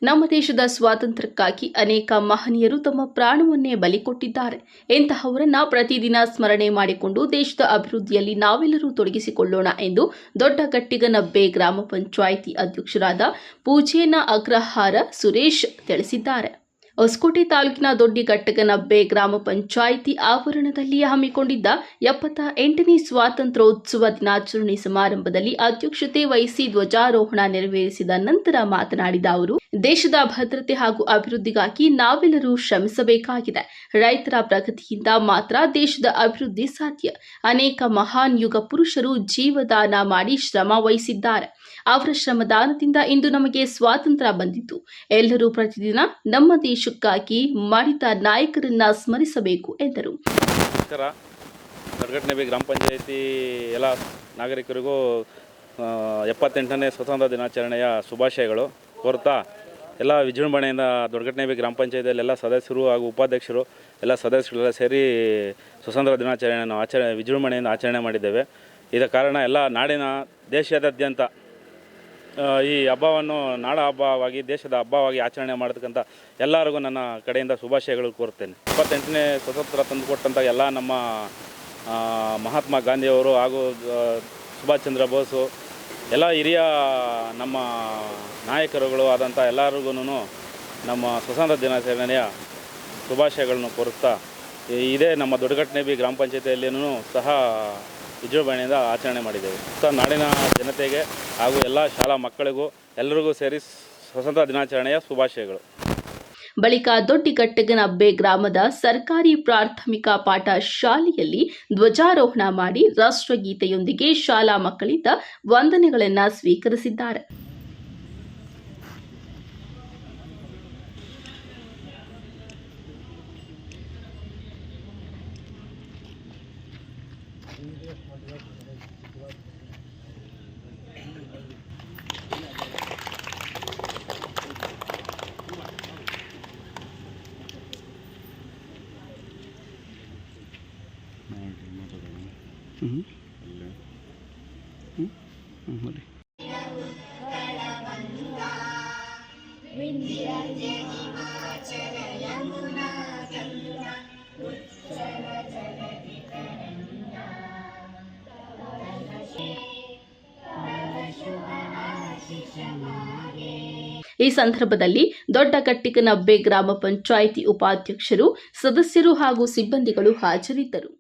ನಮ್ಮ ದೇಶದ ಸ್ವಾತಂತ್ರ್ಯಕ್ಕಾಗಿ ಅನೇಕ ಮಹನೀಯರು ತಮ್ಮ ಪ್ರಾಣವನ್ನೇ ಬಲಿ ಕೊಟ್ಟಿದ್ದಾರೆ. ಇಂತಹವರನ್ನ ಪ್ರತಿದಿನ ಸ್ಮರಣೆ ಮಾಡಿಕೊಂಡು ದೇಶದ ಅಭಿವೃದ್ಧಿಯಲ್ಲಿ ನಾವೆಲ್ಲರೂ ತೊಡಗಿಸಿಕೊಳ್ಳೋಣ ಎಂದು ದೊಡ್ಡಗಟ್ಟಿಗನಬ್ಬೆ ಗ್ರಾಮ ಪಂಚಾಯಿತಿ ಅಧ್ಯಕ್ಷರಾದ ಪೂಜೇನ ಅಗ್ರಹಾರ ಸುರೇಶ್ ತಿಳಿಸಿದ್ದಾರೆ. ಹೊಸಕೋಟೆ ತಾಲೂಕಿನ ದೊಡ್ಡಗಟ್ಟಿಗನಬ್ಬೆ ಗ್ರಾಮ ಪಂಚಾಯಿತಿ ಆವರಣದಲ್ಲಿ ಹಮ್ಮಿಕೊಂಡಿದ್ದ 78ನೇ ಸ್ವಾತಂತ್ರ್ಯೋತ್ಸವ ದಿನಾಚರಣೆ ಸಮಾರಂಭದಲ್ಲಿ ಅಧ್ಯಕ್ಷತೆ ವಹಿಸಿ ಧ್ವಜಾರೋಹಣ ನೆರವೇರಿಸಿದ ನಂತರ ಮಾತನಾಡಿದ ಅವರು, ದೇಶದ ಭದ್ರತೆ ಹಾಗೂ ಅಭಿವೃದ್ಧಿಗಾಗಿ ನಾವೆಲ್ಲರೂ ಶ್ರಮಿಸಬೇಕಾಗಿದೆ. ರೈತರ ಪ್ರಗತಿಯಿಂದ ಮಾತ್ರ ದೇಶದ ಅಭಿವೃದ್ಧಿ ಸಾಧ್ಯ. ಅನೇಕ ಮಹಾನ್ ಯುಗ ಪುರುಷರು ಜೀವದಾನ ಮಾಡಿ ಶ್ರಮ ವಹಿಸಿದ್ದಾರೆ. ಅವರ ಶ್ರಮದಾನದಿಂದ ಇಂದು ನಮಗೆ ಸ್ವಾತಂತ್ರ್ಯ ಬಂದಿತು. ಎಲ್ಲರೂ ಪ್ರತಿದಿನ ನಮ್ಮ ದೇಶಕ್ಕಾಗಿ ಮಾಡಿದ ನಾಯಕರನ್ನ ಸ್ಮರಿಸಬೇಕು ಎಂದರು. ದೊಡ್ಡಗಟ್ಟಿಗನಬ್ಬೆ ಗ್ರಾಮ ಪಂಚಾಯಿತಿ ಎಲ್ಲ ನಾಗರಿಕರಿಗೂ 78ನೇ ಸ್ವಾತಂತ್ರ್ಯ ದಿನಾಚರಣೆಯ ಶುಭಾಶಯಗಳು ಕೋರುತ್ತಾ, ಎಲ್ಲ ವಿಜೃಂಭಣೆಯಿಂದ ದೊಡ್ಡಗಟ್ಟಿಗನಬ್ಬೆ ಗ್ರಾಮ ಪಂಚಾಯಿತಿಯಲ್ಲಿ ಎಲ್ಲ ಸದಸ್ಯರು ಹಾಗೂ ಉಪಾಧ್ಯಕ್ಷರು ಎಲ್ಲ ಸದಸ್ಯರೆಲ್ಲ ಸೇರಿ ಸ್ವಾತಂತ್ರ್ಯ ದಿನಾಚರಣೆಯನ್ನು ವಿಜೃಂಭಣೆಯಿಂದ ಆಚರಣೆ ಮಾಡಿದ್ದೇವೆ. ಇದರ ಕಾರಣ ಎಲ್ಲ ನಾಡಿನ ದೇಶಾದ್ಯಂತ ಈ ಹಬ್ಬವನ್ನು ನಾಡ ಹಬ್ಬವಾಗಿ ದೇಶದ ಹಬ್ಬವಾಗಿ ಆಚರಣೆ ಮಾಡತಕ್ಕಂಥ ಎಲ್ಲರಿಗೂ ನನ್ನ ಕಡೆಯಿಂದ ಶುಭಾಶಯಗಳು ಕೋರುತ್ತೇನೆ. 78ನೇ ಸ್ವತಂತ್ರ ತಂದುಕೊಟ್ಟಂಥ ಎಲ್ಲ ನಮ್ಮ ಮಹಾತ್ಮ ಗಾಂಧಿಯವರು ಹಾಗೂ ಸುಭಾಷ್ ಚಂದ್ರ ಬೋಸು ಎಲ್ಲ ಹಿರಿಯ ನಮ್ಮ ನಾಯಕರುಗಳು ಆದಂಥ ಎಲ್ಲರಿಗೂ ನಮ್ಮ ಸ್ವಾತಂತ್ರ್ಯ ದಿನಾಚರಣೆಯ ಶುಭಾಶಯಗಳನ್ನು ಕೋರುತ್ತಾ, ಇದೇ ನಮ್ಮ ದೊಡ್ಡಗಟ್ಟಿಗನಬ್ಬೆ ಗ್ರಾಮ ಪಂಚಾಯಿತಿಯಲ್ಲಿಯೂ ಸಹ ವಿಜೃಂಭಣೆಯಿಂದ ಆಚರಣೆ ಮಾಡಿದ್ದೇವೆ. ನಾಡಿನ ಜನತೆಗೆ ಹಾಗೂ ಎಲ್ಲ ಶಾಲಾ ಮಕ್ಕಳಿಗೂ ಎಲ್ಲರಿಗೂ ಸೇರಿ ಸ್ವಾತಂತ್ರ್ಯ ದಿನಾಚರಣೆಯ ಶುಭಾಶಯಗಳು. ಬಳಿಕ ದೊಡ್ಡಗಟ್ಟಿಗನಬ್ಬೆ ಗ್ರಾಮದ ಸರ್ಕಾರಿ ಪ್ರಾಥಮಿಕ ಪಾಠ ಶಾಲೆಯಲ್ಲಿ ಧ್ವಜಾರೋಹಣ ಮಾಡಿ ರಾಷ್ಟ್ರಗೀತೆಯೊಂದಿಗೆ ಶಾಲಾ ಮಕ್ಕಳಿಂದ ವಂದನೆಗಳನ್ನು ಸ್ವೀಕರಿಸಿದ್ದಾರೆ. ಈ ಸಂದರ್ಭದಲ್ಲಿ ದೊಡ್ಡಗಟ್ಟಿಗನಬ್ಬೆ ಗ್ರಾಮ ಪಂಚಾಯಿತಿ ಉಪಾಧ್ಯಕ್ಷರು, ಸದಸ್ಯರು ಹಾಗೂ ಸಿಬ್ಬಂದಿಗಳು ಹಾಜರಿದ್ದರು.